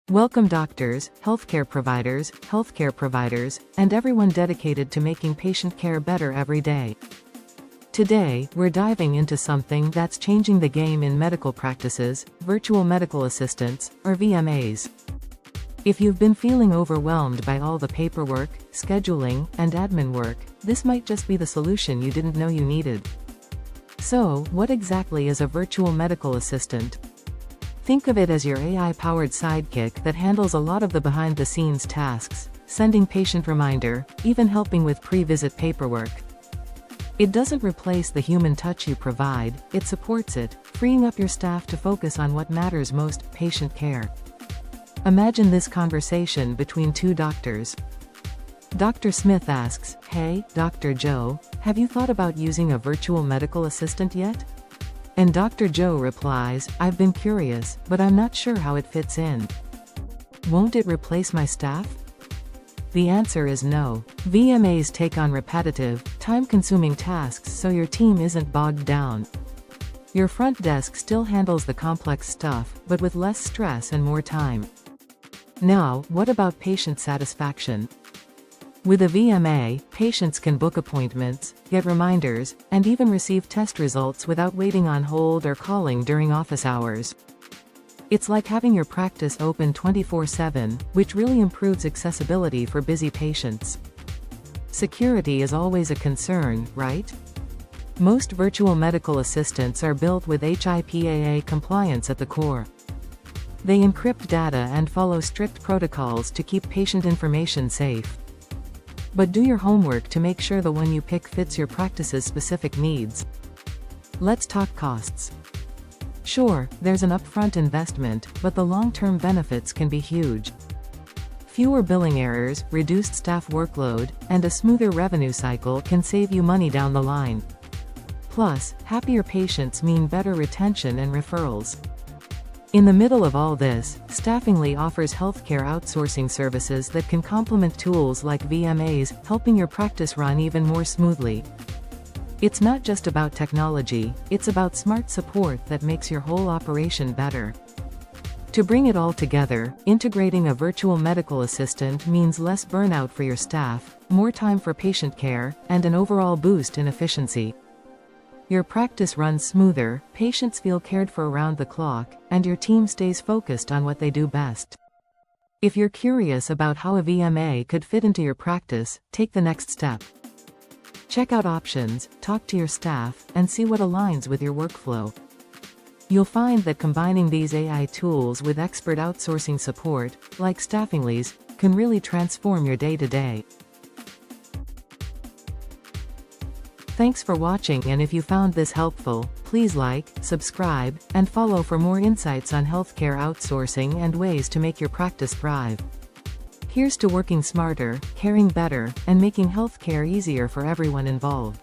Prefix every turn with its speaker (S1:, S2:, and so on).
S1: Welcome doctors, healthcare providers, and everyone dedicated to making patient care better every day. Today, we're diving into something that's changing the game in medical practices: virtual medical assistants, or VMAs. If you've been feeling overwhelmed by all the paperwork, scheduling, and admin work, this might just be the solution you didn't know you needed. So, what exactly is a virtual medical assistant? Think of it as your AI-powered sidekick that handles a lot of the behind-the-scenes tasks, sending patient reminder, even helping with pre-visit paperwork. It doesn't replace the human touch you provide, it supports it, freeing up your staff to focus on what matters most: patient care. Imagine this conversation between two doctors. Dr. Smith asks, "Hey, Dr. Joe, have you thought about using a virtual medical assistant yet?" And Dr. Joe replies, "I've been curious, but I'm not sure how it fits in. Won't it replace my staff?" The answer is no. VMAs take on repetitive, time-consuming tasks so your team isn't bogged down. Your front desk still handles the complex stuff, but with less stress and more time. Now, what about patient satisfaction? With a VMA, patients can book appointments, get reminders, and even receive test results without waiting on hold or calling during office hours. It's like having your practice open 24/7, which really improves accessibility for busy patients. Security is always a concern, right? Most virtual medical assistants are built with HIPAA compliance at the core. They encrypt data and follow strict protocols to keep patient information safe. But do your homework to make sure the one you pick fits your practice's specific needs. Let's talk costs. Sure, there's an upfront investment, but the long-term benefits can be huge. Fewer billing errors, reduced staff workload, and a smoother revenue cycle can save you money down the line. Plus, happier patients mean better retention and referrals. In the middle of all this, Staffingly offers healthcare outsourcing services that can complement tools like VMAs, helping your practice run even more smoothly. It's not just about technology, it's about smart support that makes your whole operation better. To bring it all together, integrating a virtual medical assistant means less burnout for your staff, more time for patient care, and an overall boost in efficiency. Your practice runs smoother, patients feel cared for around the clock, and your team stays focused on what they do best. If you're curious about how a VMA could fit into your practice, take the next step. Check out options, talk to your staff, and see what aligns with your workflow. You'll find that combining these AI tools with expert outsourcing support, like Staffingly's, can really transform your day-to-day. Thanks for watching, and if you found this helpful, please like, subscribe, and follow for more insights on healthcare outsourcing and ways to make your practice thrive. Here's to working smarter, caring better, and making healthcare easier for everyone involved.